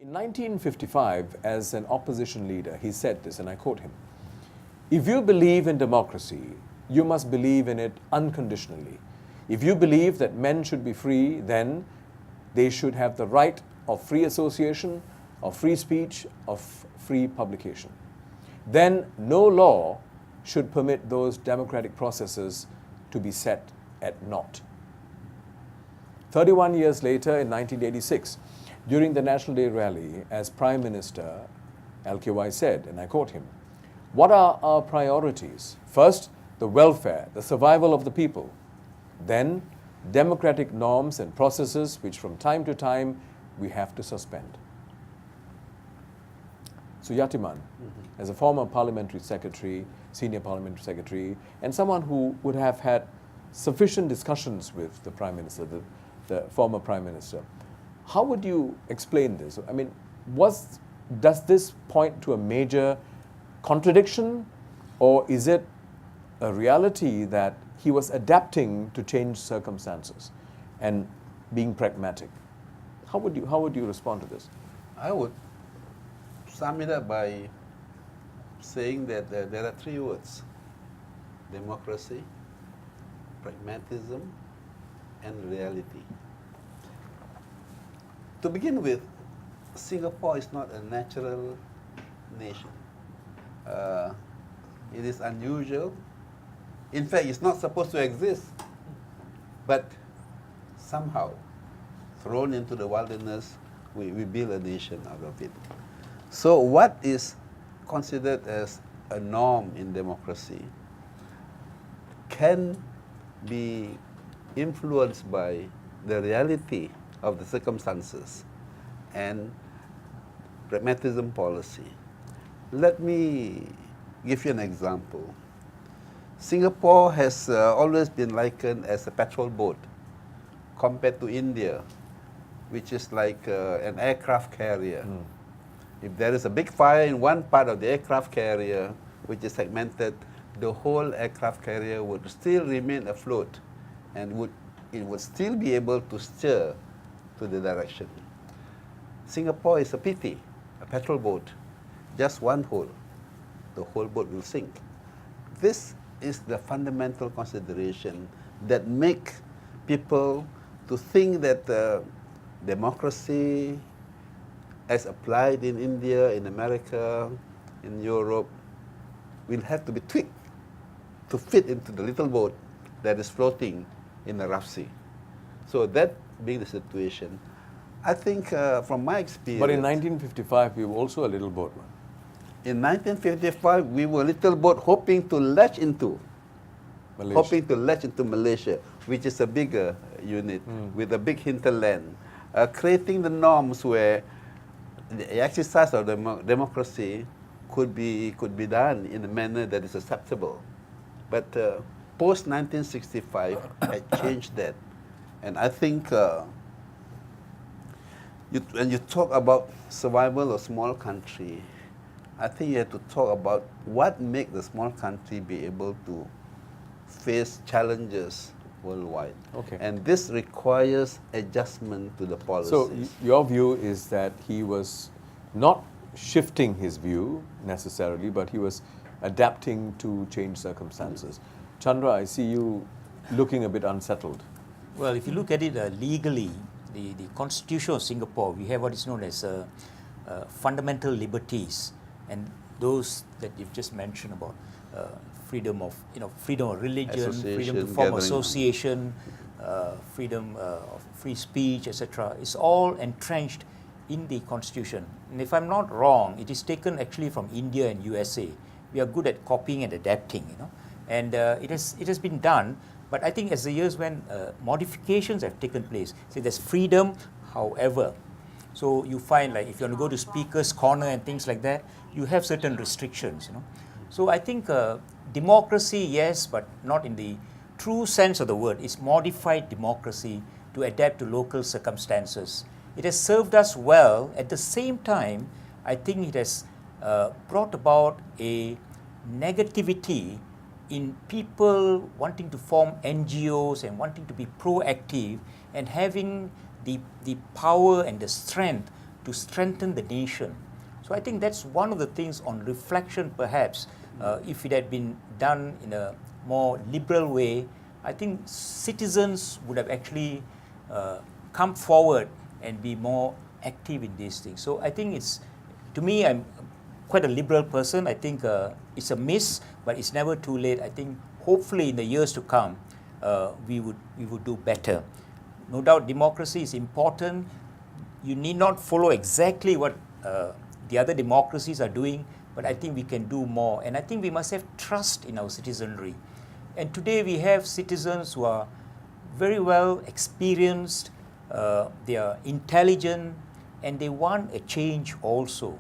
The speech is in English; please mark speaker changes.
Speaker 1: In 1955, as an opposition leader, he said this, and I quote him, "If you believe in democracy, you must believe in it unconditionally. If you believe that men should be free, then they should have the right of free association, of free speech, of free publication. Then no law should permit those democratic processes to be set at naught." 31 years later, in 1986, during the National Day rally, as Prime Minister, LKY said, and I quote him, "What are our priorities? First, the welfare, the survival of the people. Then, democratic norms and processes which from time to time we have to suspend." So Yatiman, as a former parliamentary secretary, senior parliamentary secretary, and someone who would have had sufficient discussions with the Prime Minister, the former Prime Minister, how would you explain this? I mean, does this point to a major contradiction, or is it a reality that he was adapting to changed circumstances and being pragmatic? How would you respond to this?
Speaker 2: I would sum it up by saying that there are three words: democracy, pragmatism, and reality. To begin with, Singapore is not a natural nation. It is unusual. In fact, it's not supposed to exist. But somehow, thrown into the wilderness, we build a nation out of it. So what is considered as a norm in democracy can be influenced by the reality of the circumstances and pragmatism policy. Let me give you an example. Singapore has always been likened as a patrol boat compared to India, which is like an aircraft carrier. If there is a big fire in one part of the aircraft carrier, which is segmented, the whole aircraft carrier would still remain afloat and it would still be able to steer to the direction. Singapore is a pity, a patrol boat, just one hole. The whole boat will sink. This is the fundamental consideration that make people to think that democracy as applied in India, in America, in Europe, will have to be tweaked to fit into the little boat that is floating in the rough sea. So that being the situation, I think from my experience...
Speaker 1: But in 1955, we were also a little boat.
Speaker 2: In 1955, we were a little boat hoping to latch into Malaysia, which is a bigger unit with a big hinterland, creating the norms where the exercise of democracy could be done in a manner that is acceptable. But post 1965 had changed that. And I think when you talk about survival of small country, I think you have to talk about what makes the small country be able to face challenges worldwide.
Speaker 1: Okay.
Speaker 2: And this requires adjustment to the policies.
Speaker 1: So your view is that he was not shifting his view necessarily, but he was adapting to changed circumstances. Chandra, I see you looking a bit unsettled.
Speaker 3: Well, if you look at it legally, the Constitution of Singapore, we have what is known as fundamental liberties, and those that you've just mentioned about freedom of religion, freedom to form association, freedom of free speech, etc. is all entrenched in the Constitution. And if I'm not wrong, it is taken actually from India and USA. We are good at copying and adapting, and it has been done. But I think as the years went, modifications have taken place. So there's freedom, however. So you find, like, if you want to go to speaker's corner and things like that, you have certain restrictions, So I think democracy, yes, but not in the true sense of the word. It's modified democracy to adapt to local circumstances. It has served us well. At the same time, I think it has brought about a negativity in people wanting to form NGOs and wanting to be proactive and having the power and the strength to strengthen the nation. So I think that's one of the things on reflection perhaps, if it had been done in a more liberal way, I think citizens would have actually come forward and be more active in these things. So I think it's, to me, I'm quite a liberal person. I think it's a miss, but it's never too late. I think hopefully in the years to come, we would do better. No doubt democracy is important. You need not follow exactly what the other democracies are doing, but I think we can do more. And I think we must have trust in our citizenry. And today we have citizens who are very well experienced, they are intelligent, and they want a change also.